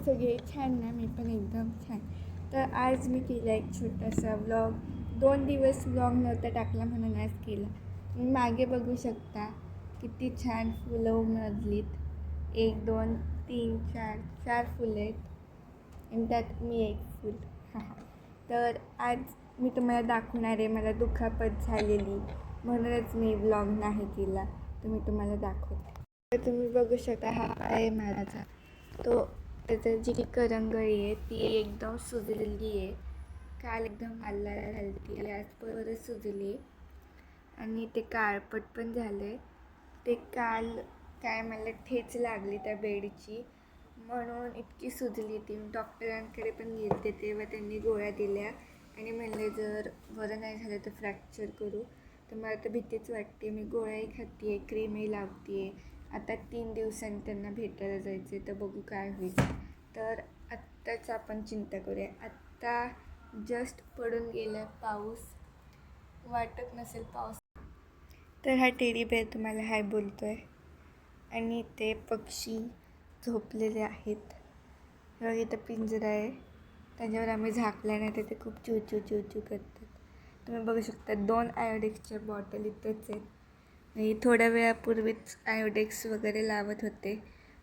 सगळे छान ना, मी पण एकदम छान. तर आज मी केला एक छोटासा व्लॉग. 2 दिवस व्लॉग नव्हता टाकला म्हणून आज केला. तुम्ही मागे बघू शकता किती छान फुलं उमललीत. 1 2 3 4 फुलं आहेत आणि त्यात मी एक फुल. तर आज मी तुम्हाला दाखवणार आहे मला दुखापत झालेली, म्हणूनच मी व्लॉग नाही केला. तर मी तुम्हाला दाखवते. तर तुम्ही बघू शकता हा आहे माझा. तो त्याचं जी करंगळी आहे ती एकदम सुजलेली आहे. काल एकदम हल्ला घालती, आज परत सुजली आणि ते काळपट पण झालं आहे. ते काल काय मला ठेच लागली त्या बेडची, म्हणून इतकी सुजली ती. डॉक्टरांकडे पण गेले तेव्हा त्यांनी गोळ्या दिल्या आणि म्हणले जर बरं नाही झालं तर फ्रॅक्चर करू. तर मला तर भीतीच वाटते. मी गोळ्याही खाते आहे, क्रीमही लावते आहे. आता 3 दिवसांनी त्यांना भेटायला जायचं आहे, तर बघू काय होईल. तर आत्ताच आपण चिंता करूया. आत्ता जस्ट पडून गेला पाऊस, वाटत नसेल पाऊस. तर हा टेडी बेअर तुम्हाला हाय बोलतो आहे आणि ते पक्षी झोपलेले आहेत. इथं पिंजरा आहे, त्याच्यावर आम्ही झाकल्या नाही तर ते खूप चू करतात. तुम्ही बघू शकता 2 आयोडेक्सच्या बॉटल इथंच आहेत. मी थोड्या वेळापूर्वीच आयोडेक्स वगैरे लावत होते,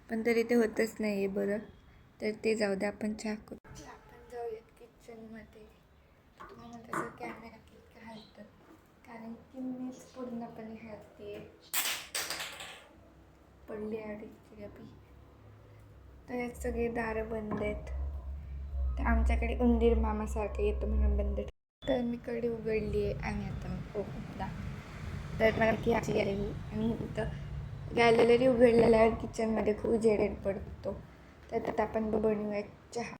पण तरी ते होतच नाही आहे बरं. तर ते जाऊ द्या, आपण चहा करू. आपण जाऊयात किचनमध्ये. तुम्हाला तसं कॅमेरा क्लिक घालतं कारण की मीच पूर्णपणे हलते आहे. पडली आयोडेक्सची डबी. तर यात सगळे दारं बंद आहेत. तर आमच्याकडे उंदीर मामासारखं येतो म्हणून बंद. तर मी कढई उघडली आहे आणि आता मी पोपला. तर मला की आजी आलेली आणि इथं गॅलरी उघडलेला आहे. किचनमध्ये खूप उजेड पडतो. तर त्यात आपण बनवूया चहा.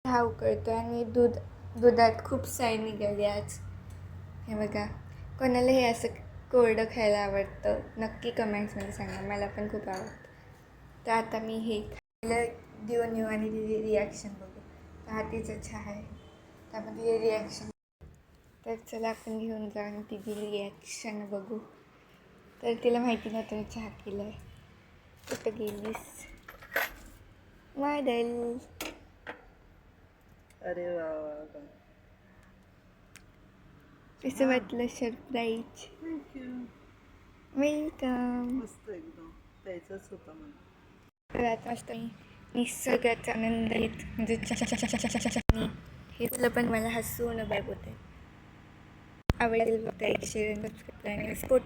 चहा उकळतो आणि दुधात खूप साय निघाली आज. हे बघा, कोणाला हे असं कोरडं खायला आवडतं नक्की कमेंट्समध्ये सांगा. मला पण खूप आवडतं. तर आता मी हे खायला देऊन येऊ आणि तिची रिॲक्शन बघू. तर हा तिचा चहा आहे, तर आपण तिची रिॲक्शन. तर चला आपण घेऊन जाऊ आणि तिची रिॲक्शन बघू. तर तिला माहिती नव्हतं मी चहा केला आहे. कुठं गेलीस मॉडेल? अरे वा, कसं वाटलं सरप्राईज? थँक्यू. वेलकम. मस्त एकदम प्यायचंच होतं मला. तर आता मस्त मी निसर्गाचा आनंद घेत म्हणजे हे तुला पण मला हसून बघ होते. आवडेल बघता एक शेअर, सबस्क्राईब आणि सपोर्ट